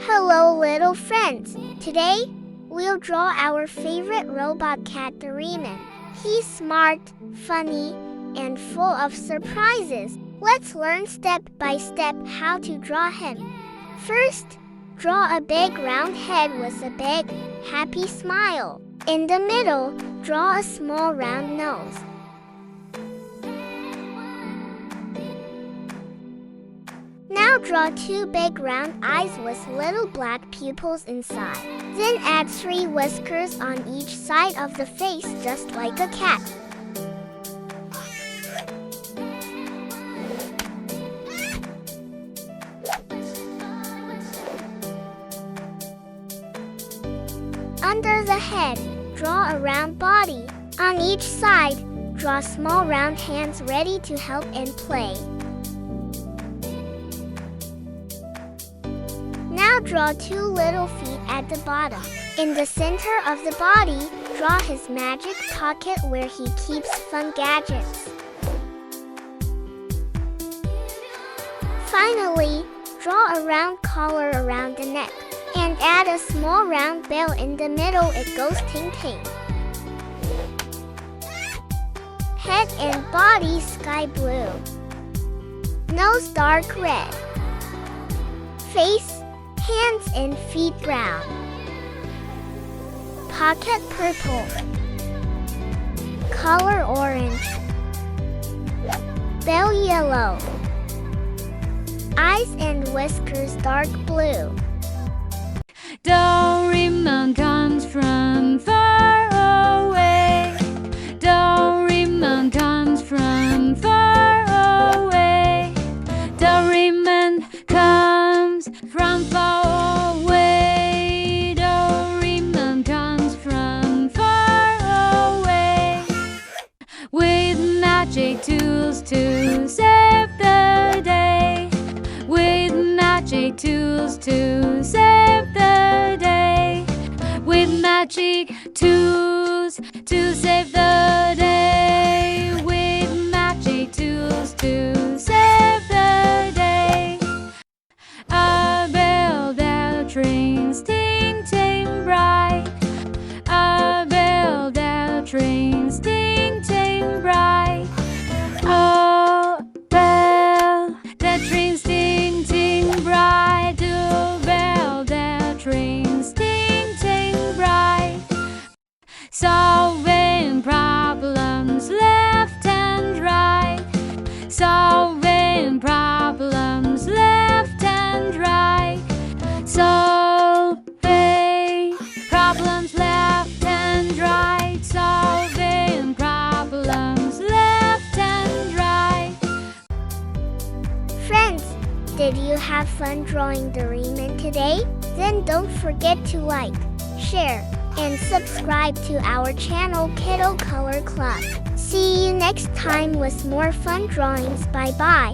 Hello, little friends. Today, we'll draw our favorite robot cat, Doraemon. He's smart, funny, and full of surprises. Let's learn step by step how to draw him. First, draw a big round head with a big, happy smile. In the middle, draw a small round nose. Now draw two big round eyes with little black pupils inside. Then add 3 whiskers on each side of the face, just like a cat. Under the head, draw a round body. On each side, draw small round hands ready to help and play. Now draw 2 little feet at the bottom. In the center of the body, draw his magic pocket where he keeps fun gadgets. Finally, draw a round collar around the neck and add a small round bell in the middle. It goes ting-ting. Head and body sky blue. Nose dark red. Face, hands and feet brown. Pocket purple. Collar orange. Bell yellow. Eyes and whiskers dark blue. Doraemon comes from far away. Doraemon comes from far away. Doraemon comes from far away. Doraemon comes from far away. With magic tools to save the day. With magic tools to save the day. With magic tools to save the day. With magic tools to save the day. A bell that rings ting ting bright. A bell that rings ting ting bright. A bell that rings ting ting bright. A bell that rings ting ting bright. Solving problems left and right. Solving problems left and right. Solving problems left and right. Solving problems left and right. Friends, did you have fun drawing Doraemon today? Then don't forget to like, share, and subscribe to our channel Kiddo Color Club. See you next time with more fun drawings. Bye bye.